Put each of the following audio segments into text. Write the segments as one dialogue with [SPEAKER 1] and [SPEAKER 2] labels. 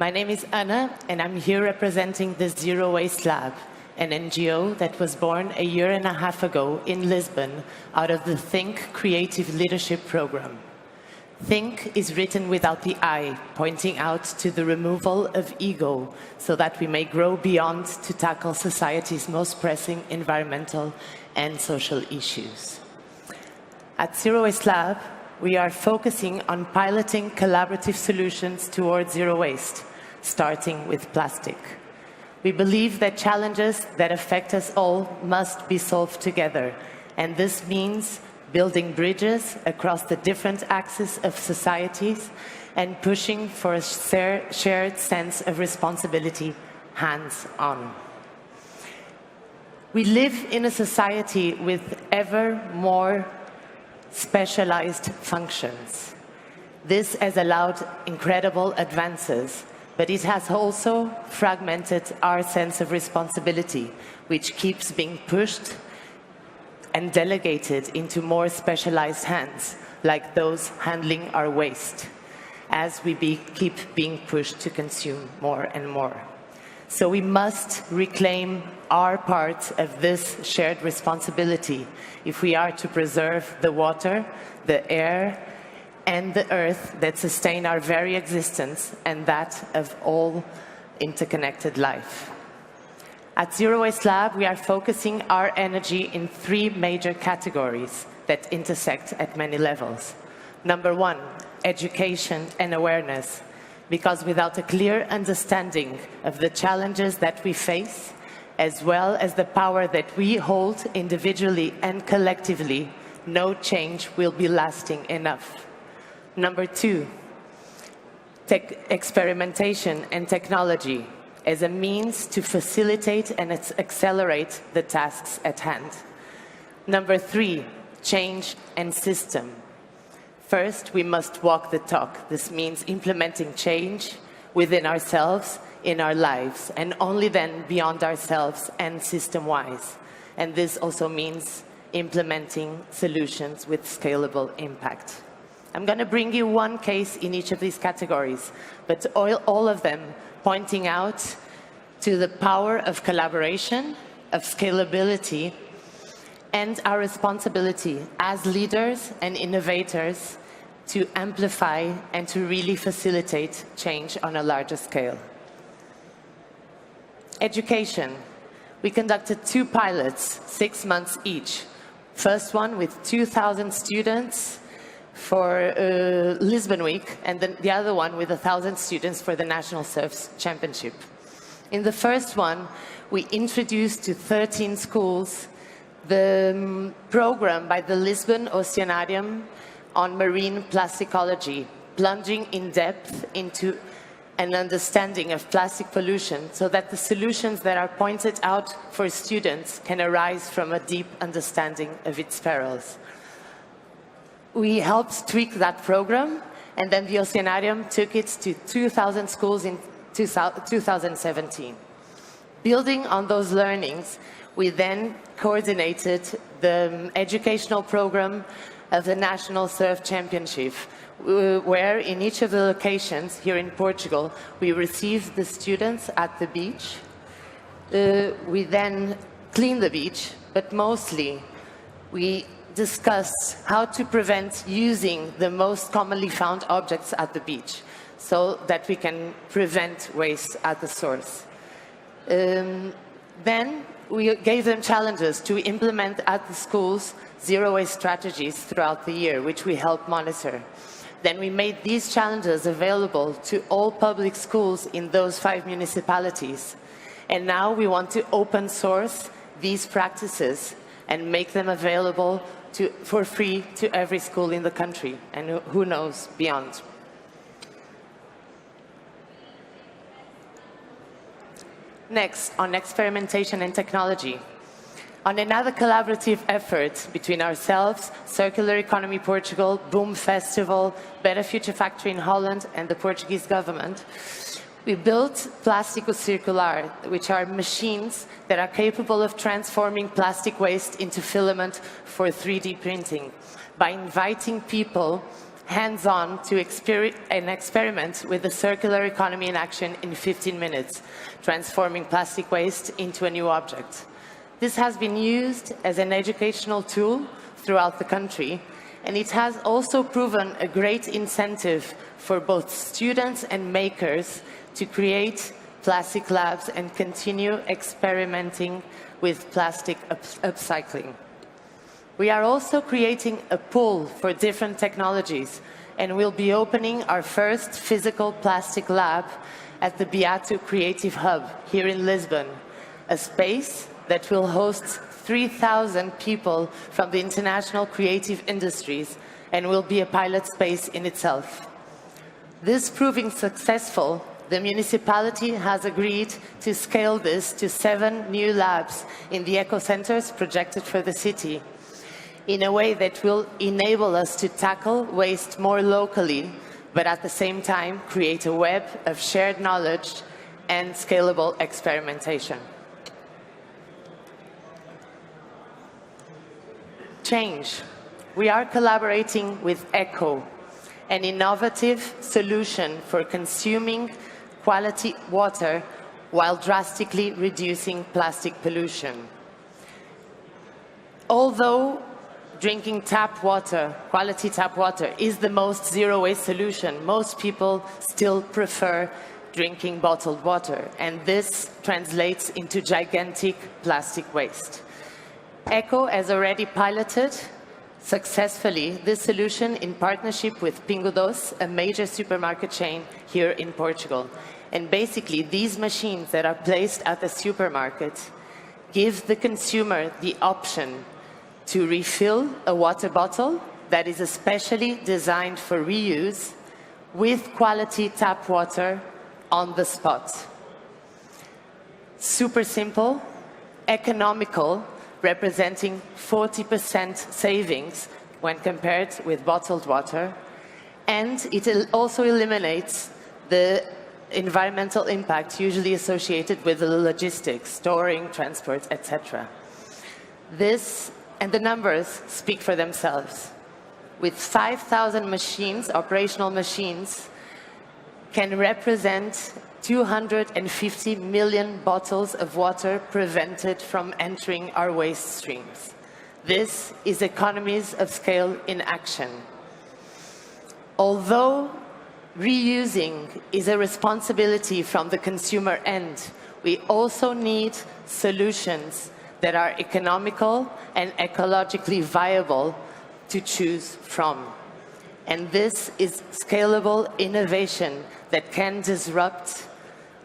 [SPEAKER 1] My name is Anna, and I'm here representing the Zero Waste Lab, an NGO that was born a year and a half ago in Lisbon out of the Think Creative Leadership program. Think is written without the I, pointing out to the removal of ego so that we may grow beyond to tackle society's most pressing environmental and social issues. At Zero Waste Lab, we are focusing on piloting collaborative solutions towards zero waste, starting with plastic. We believe that challenges that affect us all must be solved together, and this means building bridges across the different axes of societies and pushing for a shared sense of responsibility, hands-on. We live in a society with ever more specialized functions. This has allowed incredible advances, but it has also fragmented our sense of responsibility, which keeps being pushed and delegated into more specialized hands, like those handling our waste, as we keep being pushed to consume more and more. So we must reclaim our part of this shared responsibility if we are to preserve the water, the air, and the earth that sustain our very existence and that of all interconnected life. At Zero Waste Lab, we are focusing our energy in three major categories that intersect at many levels. Number one, education and awareness, because without a clear understanding of the challenges that we face, as well as the power that we hold individually and collectively, no change will be lasting enough. Number two, experimentation and technology as a means to facilitate and accelerate the tasks at hand. Number three, change and system. First, we must walk the talk. This means implementing change within ourselves, in our lives, and only then beyond ourselves and system-wise. And this also means implementing solutions with scalable impact. I'm going to bring you one case in each of these categories, but all of them pointing out to the power of collaboration, of scalability, and our responsibility as leaders and innovators to amplify and to really facilitate change on a larger scale. Education. We conducted 2 pilots, 6 months each. First one with 2,000 students for Lisbon Week, and then the other one with 1,000 students for the National Surf Championship. In the first one, we introduced to 13 schools the program by the Lisbon Oceanarium on marine plasticology, plunging in depth into an understanding of plastic pollution so that the solutions that are pointed out for students can arise from a deep understanding of its perils. We helped tweak that program, and then the Oceanarium took it to 2,000 schools in 2017. Building on those learnings, we then coordinated the educational program of the National Surf Championship, where in each of the locations here in Portugal, we received the students at the beach. We then cleaned the beach, but mostly we discussed how to prevent using the most commonly found objects at the beach so that we can prevent waste at the source. Then we gave them challenges to implement at the schools zero waste strategies throughout the year, which we help monitor. Then we made these challenges available to all public schools in those 5 municipalities. And now we want to open source these practices and make them available for free to every school in the country, and who knows, beyond. Next, on experimentation and technology. On another collaborative effort between ourselves, Circular Economy Portugal, Boom Festival, Better Future Factory in Holland, and the Portuguese government, we built Plástico Circular, which are machines that are capable of transforming plastic waste into filament for 3D printing by inviting people hands-on to experiment with the circular economy in action in 15 minutes, transforming plastic waste into a new object. This has been used as an educational tool throughout the country, and it has also proven a great incentive for both students and makers to create plastic labs and continue experimenting with plastic upcycling. We are also creating a pool for different technologies, and we'll be opening our first physical plastic lab at the Beato Creative Hub here in Lisbon, a space that will host 3,000 people from the international creative industries and will be a pilot space in itself. This proving successful, the municipality has agreed to scale this to 7 new labs in the eco-centers projected for the city, in a way that will enable us to tackle waste more locally, but at the same time create a web of shared knowledge and scalable experimentation. Change. We are collaborating with ECHO, an innovative solution for consuming quality water while drastically reducing plastic pollution. Although drinking tap water, quality tap water, is the most zero-waste solution, most people still prefer drinking bottled water, and this translates into gigantic plastic waste. ECHO has already piloted successfully this solution in partnership with Pingo Doce, a major supermarket chain here in Portugal. And basically, these machines that are placed at the supermarket give the consumer the option to refill a water bottle that is especially designed for reuse with quality tap water on the spot. Super simple, economical, representing 40% savings when compared with bottled water, and it also eliminates the environmental impact usually associated with the logistics, storing, transport, etc. This and the numbers speak for themselves. With 5,000 machines, operational machines, can represent 250 million bottles of water prevented from entering our waste streams. This is economies of scale in action. Although reusing is a responsibility from the consumer end, we also need solutions that are economical and ecologically viable to choose from. And this is scalable innovation that can disrupt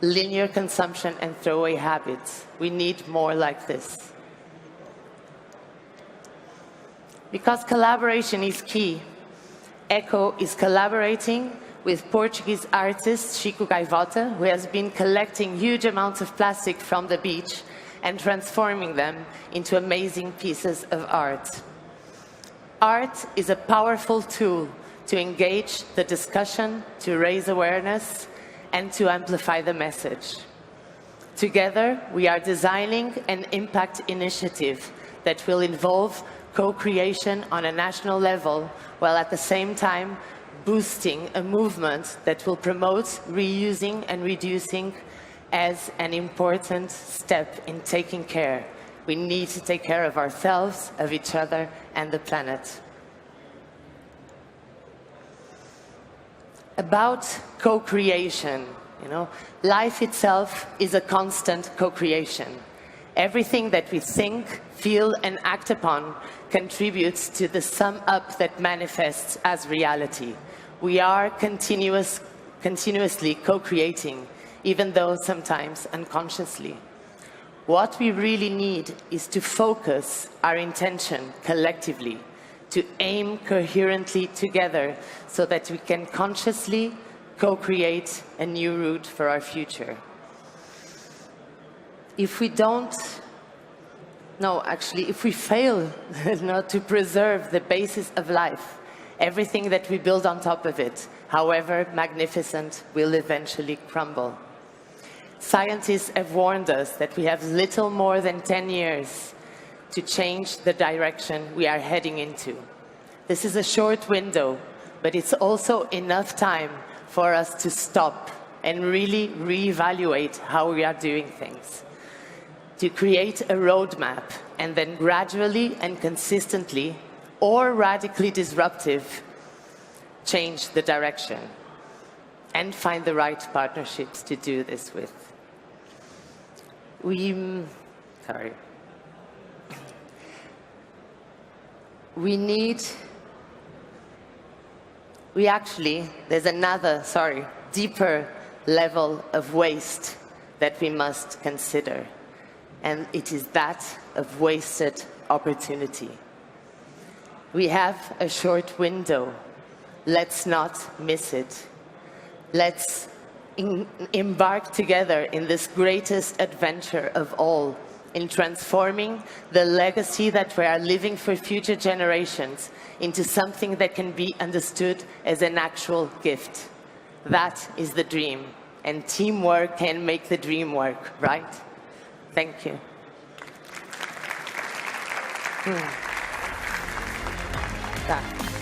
[SPEAKER 1] linear consumption and throwaway habits. We need more like this. Because collaboration is key, ECHO is collaborating with Portuguese artist Chico Gaivota, who has been collecting huge amounts of plastic from the beach and transforming them into amazing pieces of art. Art is a powerful tool to engage the discussion, to raise awareness, and to amplify the message. Together, we are designing an impact initiative that will involve co-creation on a national level, while at the same time boosting a movement that will promote reusing and reducing as an important step in taking care. We need to take care of ourselves, of each other, and the planet. About co-creation, life itself is a constant co-creation. Everything that we think, feel, and act upon contributes to the sum up that manifests as reality. We are continuously co-creating, even though sometimes unconsciously. What we really need is to focus our intention collectively, to aim coherently together so that we can consciously co-create a new route for our future. If we fail to preserve the basis of life, everything that we build on top of it, however magnificent, will eventually crumble. Scientists have warned us that we have little more than 10 years to change the direction we are heading into. This is a short window, but it's also enough time for us to stop and really reevaluate how we are doing things. To create a roadmap and then gradually and consistently, or radically disruptive, change the direction and find the right partnerships to do this with. There's another, deeper level of waste that we must consider. And it is that of wasted opportunity. We have a short window. Let's not miss it. Let's embark together in this greatest adventure of all, in transforming the legacy that we are leaving for future generations into something that can be understood as an actual gift. That is the dream, and teamwork can make the dream work, right? Thank you. Tá.